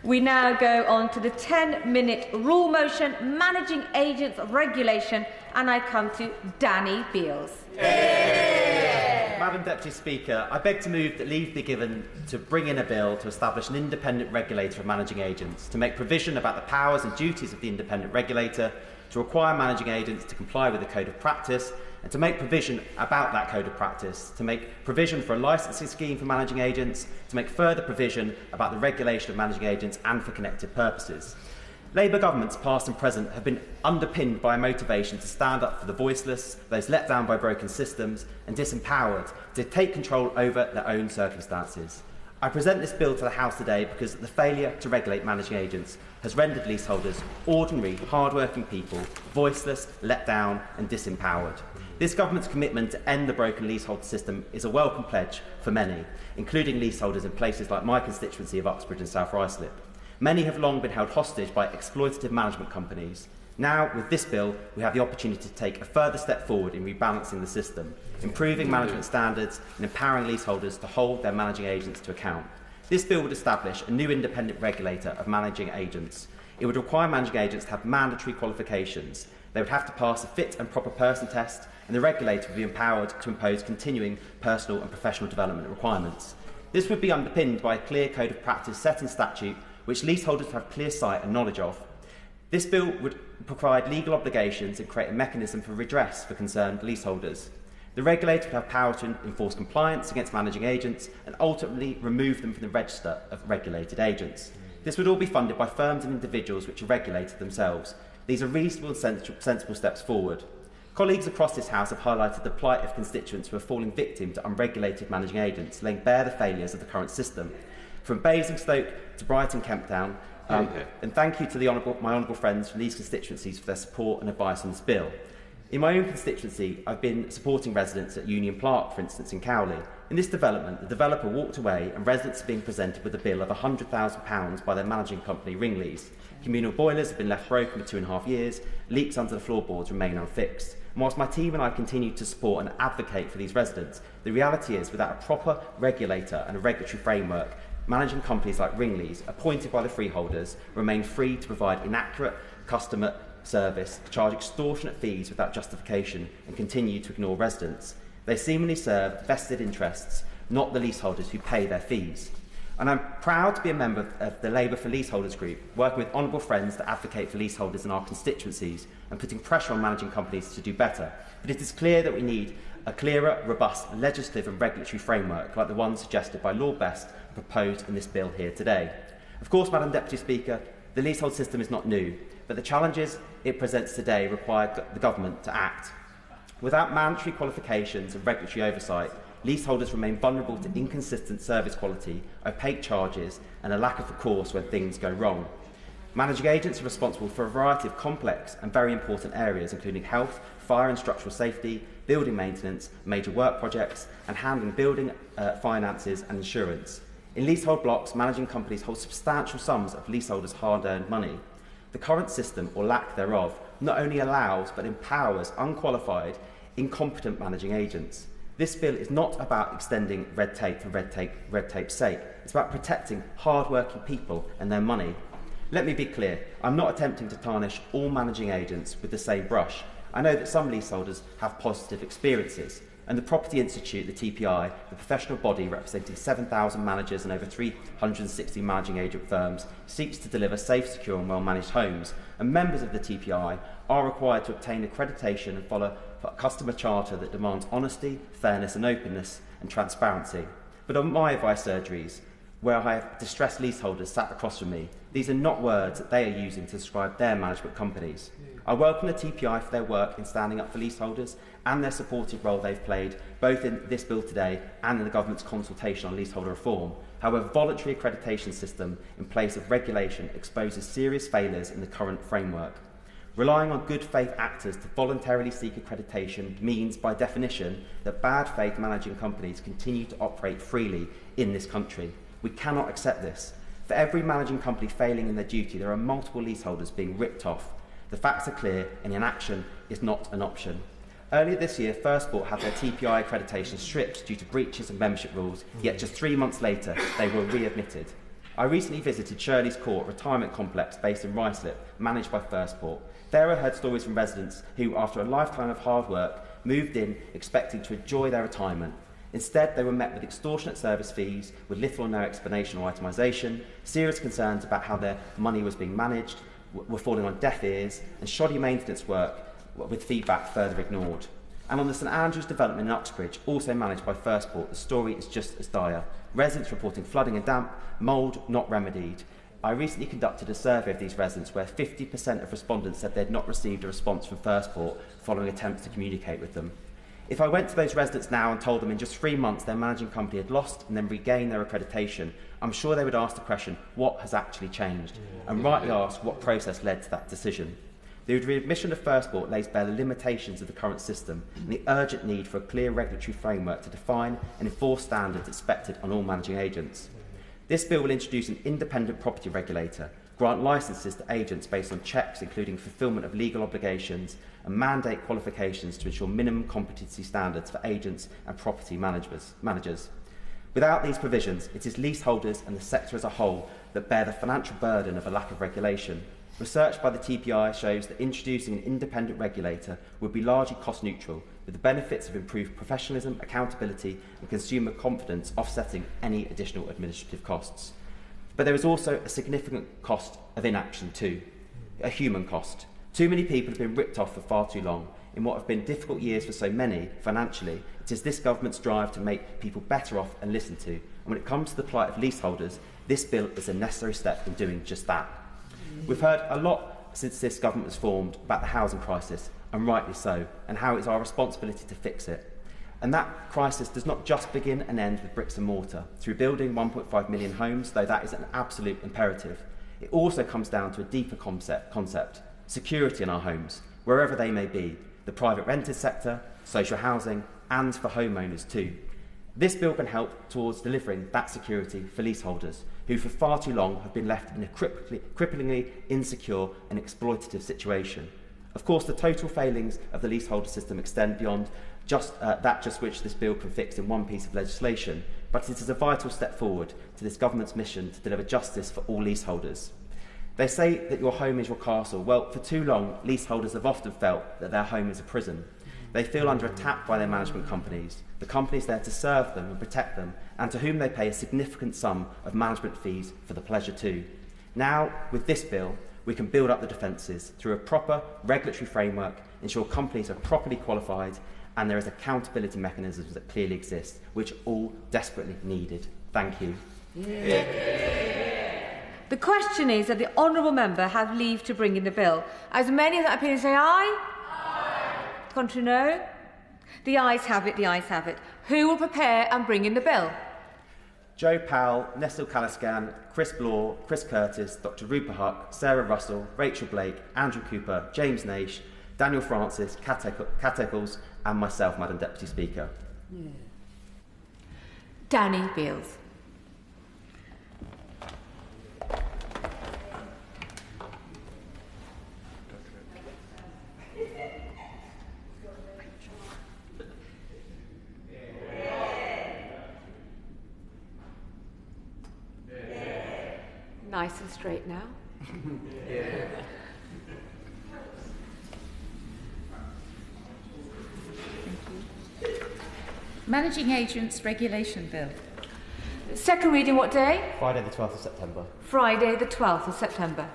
We now go on to the 10-minute rule motion, Managing Agents Regulation, and I come to Danny Beales. Madam Deputy Speaker, I beg to move that leave be given to bring in a bill to establish an independent regulator of managing agents, to make provision about the powers and duties of the independent regulator, to require managing agents to comply with the Code of Practice, and to make provision about that Code of Practice, to make provision for a licensing scheme for managing agents, to make further provision about the regulation of managing agents and for connected purposes. Labour governments, past and present, have been underpinned by a motivation to stand up for the voiceless, those let down by broken systems, and disempowered to take control over their own circumstances. I present this bill to the House today because the failure to regulate managing agents has rendered leaseholders, ordinary, hard-working people, voiceless, let down and disempowered. This government's commitment to end the broken leasehold system is a welcome pledge for many, including leaseholders in places like my constituency of Uxbridge and South Ruislip. Many have long been held hostage by exploitative management companies. Now, with this bill, we have the opportunity to take a further step forward in rebalancing the system, improving management standards and empowering leaseholders to hold their managing agents to account. This bill would establish a new independent regulator of managing agents. It would require managing agents to have mandatory qualifications. They would have to pass a fit and proper person test, and the regulator would be empowered to impose continuing personal and professional development requirements. This would be underpinned by a clear code of practice set in statute, which leaseholders have clear sight and knowledge of. This bill would provide legal obligations and create a mechanism for redress for concerned leaseholders. The regulator would have power to enforce compliance against managing agents and ultimately remove them from the register of regulated agents. This would all be funded by firms and individuals which are regulated themselves. These are reasonable and sensible steps forward. Colleagues across this House have highlighted the plight of constituents who are falling victim to unregulated managing agents, laying bare the failures of the current system. From Basingstoke to Brighton Kemp Town, and thank you to my honourable friends from these constituencies for their support and advice on this bill. In my own constituency, I've been supporting residents at Union Park, for instance, in Cowley. In this development, the developer walked away and residents are being presented with a bill of £100,000 by their managing company, Ringleys. Communal boilers have been left broken for 2.5 years, leaks under the floorboards remain unfixed. And whilst my team and I continue to support and advocate for these residents, the reality is without a proper regulator and a regulatory framework, managing companies like Ringleys, appointed by the freeholders, remain free to provide inaccurate customer service, charge extortionate fees without justification, and continue to ignore residents. They seemingly serve vested interests, not the leaseholders who pay their fees. And I'm proud to be a member of the Labour for Leaseholders group, working with honourable friends to advocate for leaseholders in our constituencies and putting pressure on managing companies to do better. But it is clear that we need a clearer, robust legislative and regulatory framework like the one suggested by Lord Best and proposed in this bill here today. Of course, Madam Deputy Speaker, the leasehold system is not new, but the challenges it presents today require the government to act. Without mandatory qualifications and regulatory oversight, leaseholders remain vulnerable to inconsistent service quality, opaque charges and a lack of recourse when things go wrong. Managing agents are responsible for a variety of complex and very important areas, including health, fire and structural safety, building maintenance, major work projects, and handling building finances and insurance. In leasehold blocks, managing companies hold substantial sums of leaseholders' hard-earned money. The current system, or lack thereof, not only allows but empowers unqualified, incompetent managing agents. This bill is not about extending red tape for red tape's sake. It's about protecting hard-working people and their money. Let me be clear, I'm not attempting to tarnish all managing agents with the same brush. I know that some leaseholders have positive experiences, and the Property Institute, the TPI, the professional body representing 7,000 managers and over 360 managing agent firms, seeks to deliver safe, secure and well-managed homes, and members of the TPI are required to obtain accreditation and follow a customer charter that demands honesty, fairness and openness and transparency. But on my advice surgeries, where I have distressed leaseholders sat across from me, these are not words that they are using to describe their management companies. I welcome the TPI for their work in standing up for leaseholders and their supportive role they've played, both in this bill today and in the government's consultation on leaseholder reform. However, voluntary accreditation system in place of regulation exposes serious failures in the current framework. Relying on good faith actors to voluntarily seek accreditation means, by definition, that bad faith managing companies continue to operate freely in this country. We cannot accept this. For every managing company failing in their duty, there are multiple leaseholders being ripped off. The facts are clear and inaction is not an option. Earlier this year, Firstport had their TPI accreditation stripped due to breaches of membership rules, yet just 3 months later, they were readmitted. I recently visited Shirley's Court retirement complex based in Ruislip, managed by Firstport. There I heard stories from residents who, after a lifetime of hard work, moved in expecting to enjoy their retirement. Instead, they were met with extortionate service fees, with little or no explanation or itemisation, serious concerns about how their money was being managed, were falling on deaf ears, and shoddy maintenance work with feedback further ignored. And on the St Andrews development in Uxbridge, also managed by Firstport, the story is just as dire. Residents reporting flooding and damp, mould not remedied. I recently conducted a survey of these residents where 50% of respondents said they had not received a response from Firstport following attempts to communicate with them. If I went to those residents now and told them in just 3 months their managing company had lost and then regained their accreditation, I'm sure they would ask the question, what has actually changed? And rightly ask what process led to that decision. The readmission of Firstport lays bare the limitations of the current system and the urgent need for a clear regulatory framework to define and enforce standards expected on all managing agents. This bill will introduce an independent property regulator, grant licences to agents based on checks including fulfilment of legal obligations, and mandate qualifications to ensure minimum competency standards for agents and property managers. Without these provisions, it is leaseholders and the sector as a whole that bear the financial burden of a lack of regulation. Research by the TPI shows that introducing an independent regulator would be largely cost neutral, with the benefits of improved professionalism, accountability and consumer confidence offsetting any additional administrative costs. But there is also a significant cost of inaction too, a human cost. Too many people have been ripped off for far too long. In what have been difficult years for so many, financially, it is this government's drive to make people better off and listened to. And when it comes to the plight of leaseholders, this bill is a necessary step in doing just that. We've heard a lot since this government was formed about the housing crisis, and rightly so, and how it's our responsibility to fix it. And that crisis does not just begin and end with bricks and mortar, through building 1.5 million homes, though that is an absolute imperative. It also comes down to a deeper concept, security in our homes, wherever they may be, the private rented sector, social housing, and for homeowners too. This bill can help towards delivering that security for leaseholders, who for far too long have been left in a cripplingly insecure and exploitative situation. Of course, the total failings of the leaseholder system extend beyond just which this bill can fix in one piece of legislation, but it is a vital step forward to this government's mission to deliver justice for all leaseholders. They say that your home is your castle. Well, for too long, leaseholders have often felt that their home is a prison. They feel under attack by their management companies, the companies there to serve them and protect them, and to whom they pay a significant sum of management fees for the pleasure too. Now, with this bill, we can build up the defences through a proper regulatory framework, ensure companies are properly qualified, and there is accountability mechanisms that clearly exist, which are all desperately needed. Thank you. The question is that the honourable member have leave to bring in the bill. As many of that opinion say aye? Aye. Contrary no? The ayes have it, the ayes have it. Who will prepare and bring in the bill? Joe Powell, Nestle Caliscan, Chris Blaw, Chris Curtis, Dr Rupert Huck, Sarah Russell, Rachel Blake, Andrew Cooper, James Naish, Daniel Francis, Kat Eccles and myself, Madam Deputy Speaker. Yeah. Danny Beales. Nice and straight now. Managing Agents Regulation Bill. Second reading what day? Friday the 12th of September. Friday the 12th of September.